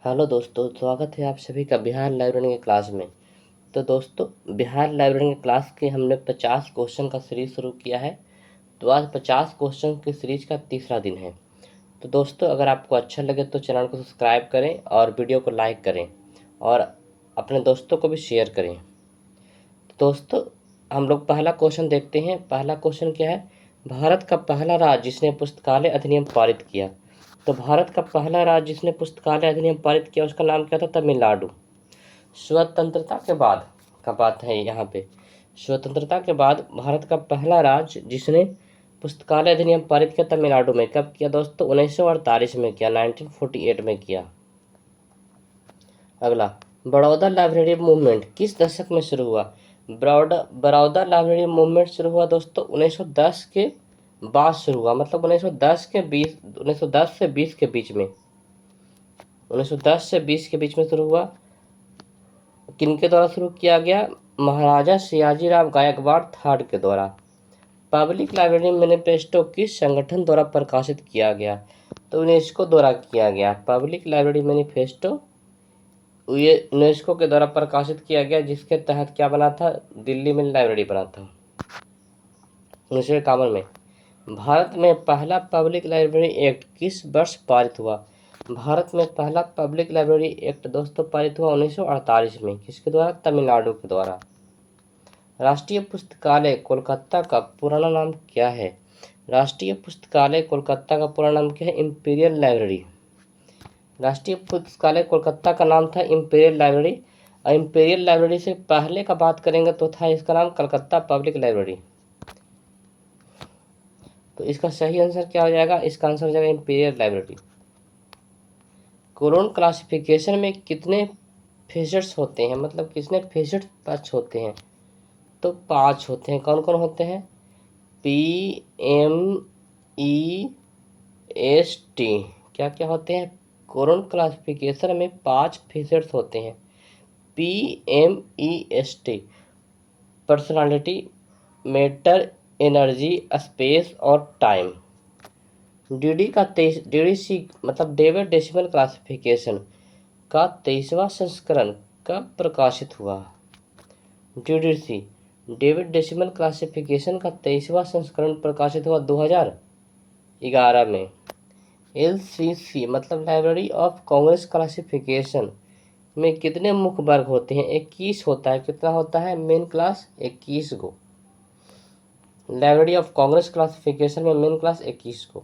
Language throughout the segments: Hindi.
हेलो दोस्तों, स्वागत है आप सभी का बिहार लाइब्रेरी की क्लास में। तो दोस्तों, बिहार लाइब्रेरी की क्लास के हमने 50 क्वेश्चन का सीरीज शुरू किया है। तो आज 50 क्वेश्चन की सीरीज का तीसरा दिन है। तो दोस्तों, अगर आपको अच्छा लगे तो चैनल को सब्सक्राइब करें और वीडियो को लाइक करें और अपने दोस्तों को भी शेयर करें। तो दोस्तों, हम लोग पहला क्वेश्चन देखते हैं। पहला क्वेश्चन क्या है? भारत का पहला राज्य जिसने पुस्तकालय अधिनियम पारित किया। तो भारत का पहला राज्य जिसने पुस्तकालय अधिनियम पारित किया उसका नाम क्या था? तमिलनाडु। स्वतंत्रता के बाद का बात है यहाँ पे। स्वतंत्रता के बाद भारत का पहला राज्य जिसने पुस्तकालय अधिनियम पारित किया तमिलनाडु में। कब किया दोस्तों? 1948 में किया, 1948 में किया। अगला, बड़ौदा लाइब्रेरी मूवमेंट किस दशक में शुरू हुआ? बड़ौदा लाइब्रेरी मूवमेंट शुरू हुआ दोस्तों 1910 के बाद शुरू हुआ, मतलब 1910 से 20 के बीच में। 1910 से 20 के बीच में शुरू हुआ। किनके द्वारा शुरू किया गया? महाराजा सियाजीराव गायकवाड़ थर्ड के द्वारा। पब्लिक लाइब्रेरी मैनिफेस्टो किस संगठन द्वारा प्रकाशित किया गया? तो यूनेस्को द्वारा किया गया। पब्लिक लाइब्रेरी मैनिफेस्टो ये यूनेस्को के द्वारा प्रकाशित किया गया, जिसके तहत क्या बना था? दिल्ली में लाइब्रेरी बना था 1951 में। भारत में पहला पब्लिक लाइब्रेरी एक्ट किस वर्ष पारित हुआ? भारत में पहला पब्लिक लाइब्रेरी एक्ट दोस्तों पारित हुआ 1948 में। किसके द्वारा? तमिलनाडु के द्वारा। राष्ट्रीय पुस्तकालय कोलकाता का पुराना नाम क्या है? राष्ट्रीय पुस्तकालय कोलकाता का पुराना नाम क्या है? Imperial library. राष्ट्रीय पुस्तकालय कोलकाता का नाम था इंपीरियल लाइब्रेरी। और इंपीरियल लाइब्रेरी से पहले का बात करेंगे तो था इसका नाम कलकत्ता पब्लिक लाइब्रेरी। तो इसका सही आंसर क्या हो जाएगा? इसका आंसर हो जाएगा इंपीरियल लाइब्रेरी। कोरोन क्लासिफिकेशन में कितने फेजेट्स होते हैं, मतलब कितने फेजेट पक्ष होते हैं? तो 5 होते हैं। कौन कौन होते हैं? PMEST। क्या क्या होते हैं? कोरोन क्लासिफिकेशन में 5 फेजेट्स होते हैं। PMEST: personality, matter, energy, space और टाइम। DDC मतलब डेविड डेसिमल क्लासिफिकेशन का 23वां संस्करण कब प्रकाशित हुआ? DDC डेविड डेसिमल क्लासिफिकेशन का 23वां संस्करण प्रकाशित हुआ 2011 में। LCC मतलब लाइब्रेरी ऑफ कांग्रेस क्लासिफिकेशन में कितने मुख्य वर्ग होते हैं? 21 होता है। कितना होता है? मेन क्लास 21 को। लाइब्रेरी ऑफ कांग्रेस क्लासिफिकेशन में मेन क्लास 21 को।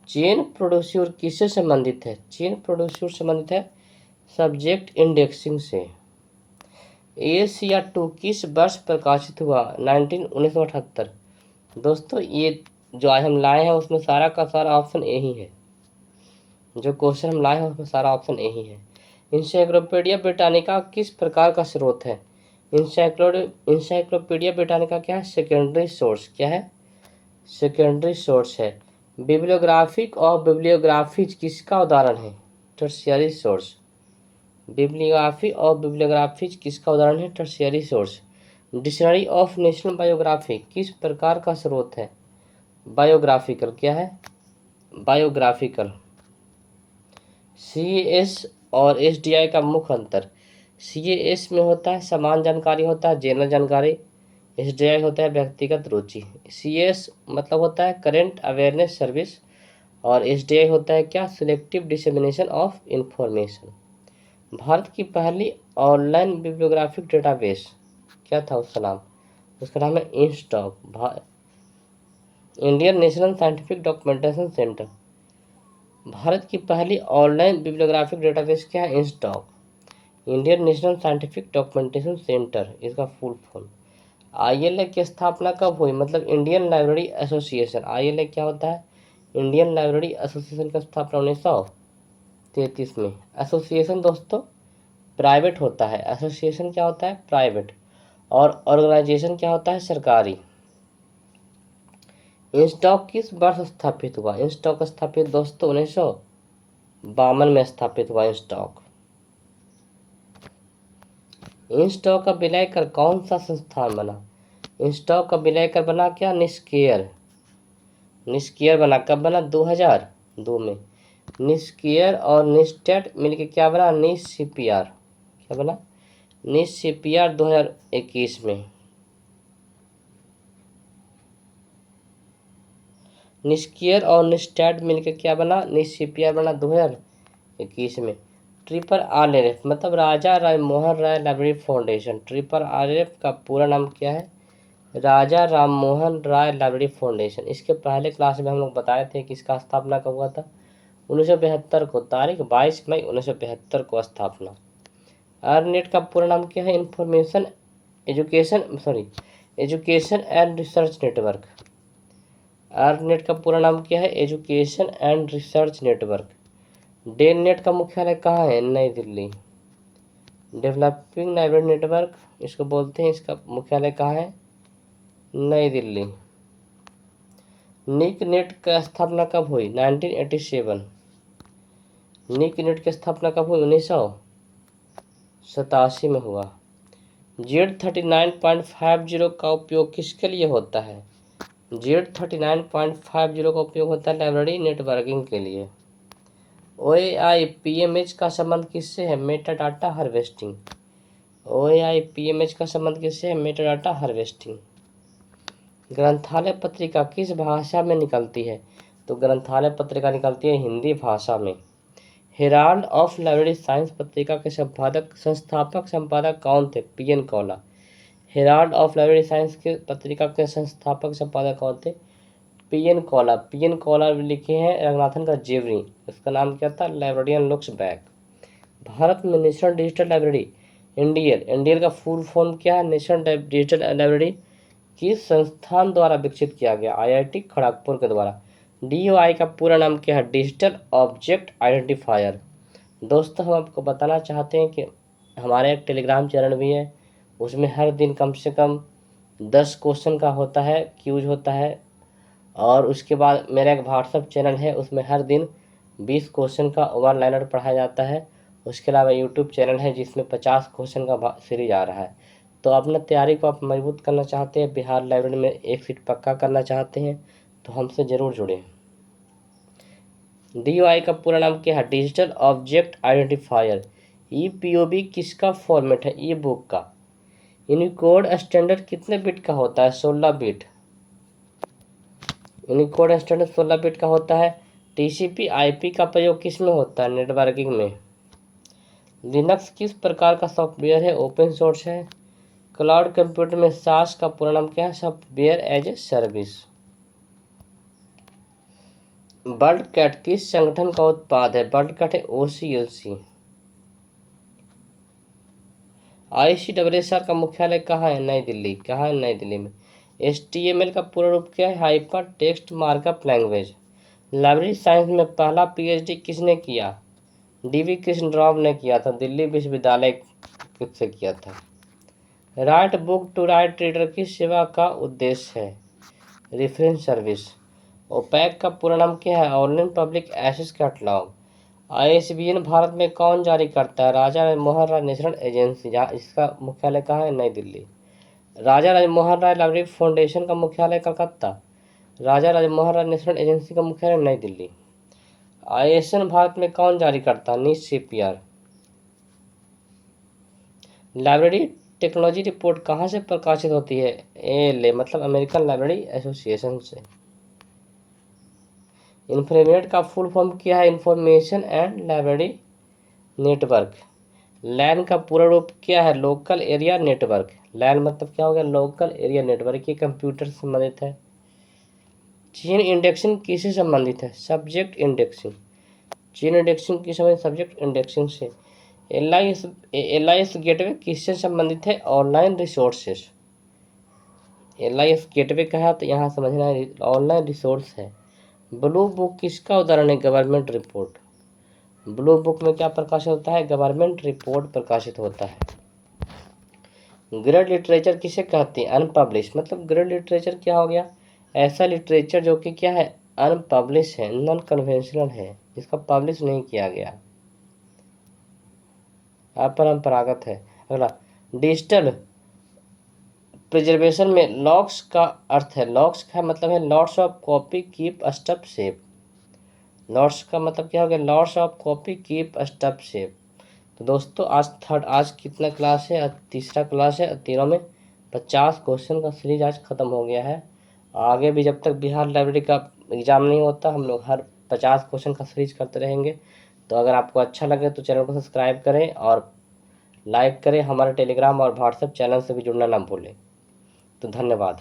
चेन प्रोड्यूसर किससे संबंधित है? चेन प्रोड्यूसर संबंधित है सब्जेक्ट इंडेक्सिंग से। एशिया 2 किस वर्ष प्रकाशित हुआ? 1978। दोस्तों, ये जो आज हम लाए हैं उसमें सारा का सारा ऑप्शन यही है। जो क्वेश्चन हम लाए हैं उसमें सारा ऑप्शन यही है। इंसाइक्लोपीडिया ब्रिटानिका किस प्रकार का स्रोत है? इंसाइक्लोपीडिया ब्रिटानिका क्या है? Secondary source. क्या है? सेकेंडरी सोर्स है। बिब्लियोग्राफिक और बिब्लियोग्राफीज किसका उदाहरण है? Tertiary source. बिब्लियोग्राफी और बिब्लियोग्राफीज किसका उदाहरण है? Tertiary source. Dictionary of national biography किस प्रकार का स्रोत है? बायोग्राफिकल। क्या है? बायोग्राफिकल। CAS और SDI का मुख्य अंतर। CAS में होता है समान जानकारी, होता है जनरल जानकारी। SDI होता है व्यक्तिगत रुचि। CS मतलब होता है करेंट अवेयरनेस सर्विस और SDI होता है क्या? Selective dissemination of information. Bharat की पहली ऑनलाइन बिब्लियोग्राफिक डेटाबेस क्या था? उसका नाम है INSDOC. Indian National Scientific Documentation Centre. Bharat की पहली ऑनलाइन बिब्लियोग्राफिक डेटाबेस क्या है? INSDOC. Indian National Scientific Documentation Centre इसका फुल फॉर्म। ILA की स्थापना कब हुई? मतलब इंडियन लाइब्रेरी एसोसिएशन। ILA क्या होता है? इंडियन लाइब्रेरी एसोसिएशन की स्थापना 1933 में। एसोसिएशन दोस्तों प्राइवेट होता है। एसोसिएशन क्या होता है? प्राइवेट। और ऑर्गेनाइजेशन क्या होता है? सरकारी। इंस्टॉक किस वर्ष स्थापित हुआ? इंस्टॉक स्थापित दोस्तों 1952 में स्थापित हुआ इंस्टॉक। इंस्टॉक का विलय कर कौन सा संस्थान बना? इंस्टॉक का विलय कर बना क्या? निष्क्रिय बना। कब बना? 2002 में। निस्कियर और निस्टेट मिलके क्या बना, निस सीपीआर, क्या बना, निस सीपीआर 2021 में। निस्कियर और निस्टेट मिलके क्या बना, निस सीपीआर बना 2021 में। ट्रिपल आरएलएफ मतलब राजा Rammohan Roy library foundation. Triple आरएलएफ का पूरा नाम क्या है, राजा राममोहन राय लाइब्रेरी फाउंडेशन। इसके पहले क्लास में हम लोग बताए थे कि इसका स्थापना कब हुआ था, 1972 को, तारीख 22 मई 1972 को स्थापना। आरनेट का पूरा नाम क्या है, Information Education and Research Network. ERNET का पूरा नाम क्या है, Education and Research Network. DELNET का मुख्यालय कहाँ है, New Delhi. Developing library network इसको बोलते हैं, इसका मुख्यालय कहाँ है, नई दिल्ली। निक नेट की स्थापना कब हुई, 1987। निक नेट की स्थापना कब हुई, 1987 में हुआ। Z39.50 का उपयोग किसके लिए होता है, Z39.50 का उपयोग होता है लाइब्रेरी नेटवर्किंग के लिए। OAI-PMH का संबंध किससे है, मेटा डाटा हार्वेस्टिंग। OAI-PMH का संबंध किससे है, मेटा डाटा हार्वेस्टिंग। ग्रंथालय पत्रिका किस भाषा में निकलती है, तो ग्रंथालय पत्रिका निकलती है हिंदी भाषा में। हेराल्ड ऑफ लाइब्रेरी साइंस पत्रिका के संस्थापक संपादक कौन थे, PN Kaula. Herald of Library Science के पत्रिका के संस्थापक संपादक कौन थे, PN कौला। PN कौला लिखे हैं रंगनाथन का जेवरी, उसका नाम क्या था, लाइब्रेरियन लुक्स बैक। भारत में नेशनल डिजिटल लाइब्रेरी, इंडियल का फुल फॉर्म क्या है, नेशनल डिजिटल लाइब्रेरी किस संस्थान द्वारा विकसित किया गया, IIT खड़गपुर के द्वारा। DOI का पूरा नाम क्या है, डिजिटल ऑब्जेक्ट आइडेंटिफायर। दोस्तों हम आपको बताना चाहते हैं कि हमारे एक टेलीग्राम चैनल भी है, उसमें हर दिन कम से कम 10 क्वेश्चन का होता है, क्यूज होता है। और उसके बाद मेरा एक व्हाट्सएप चैनल है, उसमें हर दिन 20 क्वेश्चन का वन लाइनर पढ़ाया जाता है। उसके अलावा यूट्यूब चैनल है जिसमें 50 क्वेश्चन का सीरीज आ रहा है। तो अपना तैयारी को आप मजबूत करना चाहते हैं, बिहार लाइब्रेरी में एक सीट पक्का करना चाहते हैं, तो हमसे ज़रूर जुड़ें। DOI का पूरा नाम क्या है, डिजिटल ऑब्जेक्ट आइडेंटिफायर। EPOB किसका फॉर्मेट है, ई बुक का। यूनिकोड स्टैंडर्ड कितने बिट का होता है, 16 बिट। यूनिकोड स्टैंडर्ड 16 बिट का होता है। TCP/IP का प्रयोग किस में होता है, नेटवर्किंग में। लिनक्स किस प्रकार का सॉफ्टवेयर है, ओपन सोर्स है। क्लाउड कंप्यूटर में SaaS का पूरा नाम क्या है, software as a service. Bird cat किस संगठन का उत्पाद है, बर्ड कैट है OCLC। ICSSR का मुख्यालय कहाँ है, नई दिल्ली। कहाँ है, नई दिल्ली में। HTML का पूरा रूप क्या है, hyper text markup language. Library science में पहला PhD किसने किया, DV कृष्णराव ने किया था, दिल्ली विश्वविद्यालय से किया था। Right book to right reader की सेवा का उद्देश्य है, रेफरेंस सर्विस। ओपैक का पूरा नाम क्या है, online public access catalogue. ISBN Bharat में कौन जारी करता है, राजा राममोहन राय नेशनल एजेंसी, जहाँ इसका मुख्यालय कहाँ है, नई दिल्ली। राजा राममोहन राय लाइब्रेरी फाउंडेशन का मुख्यालय कलकत्ता। राजा राममोहन राय नेशनल एजेंसी का मुख्यालय नई दिल्ली। ISN भारत में कौन जारी करता है, निस CPR। लाइब्रेरी टेक्नोलॉजी रिपोर्ट कहाँ से प्रकाशित होती है, ALA मतलब अमेरिकन लाइब्रेरी एसोसिएशन से। इन्फोनेट का फुल फॉर्म क्या है, इंफॉर्मेशन एंड लाइब्रेरी नेटवर्क। लैन का पूरा रूप क्या है, लोकल एरिया नेटवर्क। लैन मतलब क्या हो गया, लोकल एरिया नेटवर्क, ये कंप्यूटर से संबंधित है। चेन इंडेक्सिंग किससे संबंधित है, सब्जेक्ट इंडेक्सिंग। चेन इंडेक्सिंग की संबंधित सब्जेक्ट इंडेक्सिंग से। LIS गेटवे किससे संबंधित है, ऑनलाइन रिसोर्सेस। LIS गेटवे का है तो यहाँ समझना है, ऑनलाइन रिसोर्स है। ब्लू बुक किसका उदाहरण है, गवर्नमेंट रिपोर्ट। ब्लू बुक में क्या प्रकाशित होता है, गवर्नमेंट रिपोर्ट प्रकाशित होता है। ग्रेड लिटरेचर किसे कहते हैं, अनपब्लिश मतलब ग्रेड लिटरेचर क्या हो गया, ऐसा लिटरेचर जो कि क्या है, अनपब्लिश है, नॉन कन्वेंशनल है, जिसका पब्लिश नहीं किया गया, अपरंपरागत है। अगला, डिजिटल प्रिजर्वेशन में लॉक्स का अर्थ है, लॉक्स का मतलब है lots of copy keep stuff safe. Lots का मतलब क्या हो गया, lots of copy keep stuff safe. तो दोस्तों आज कितना क्लास है, आज तीसरा क्लास है। तीनों में 50 क्वेश्चन का सीरीज आज ख़त्म हो गया है। आगे भी जब तक बिहार लाइब्रेरी का एग्ज़ाम नहीं होता हम लोग हर 50 क्वेश्चन का सीरीज करते रहेंगे। तो अगर आपको अच्छा लगे तो चैनल को सब्सक्राइब करें और लाइक करें। हमारे टेलीग्राम और व्हाट्सएप चैनल से भी जुड़ना ना भूलें। तो धन्यवाद।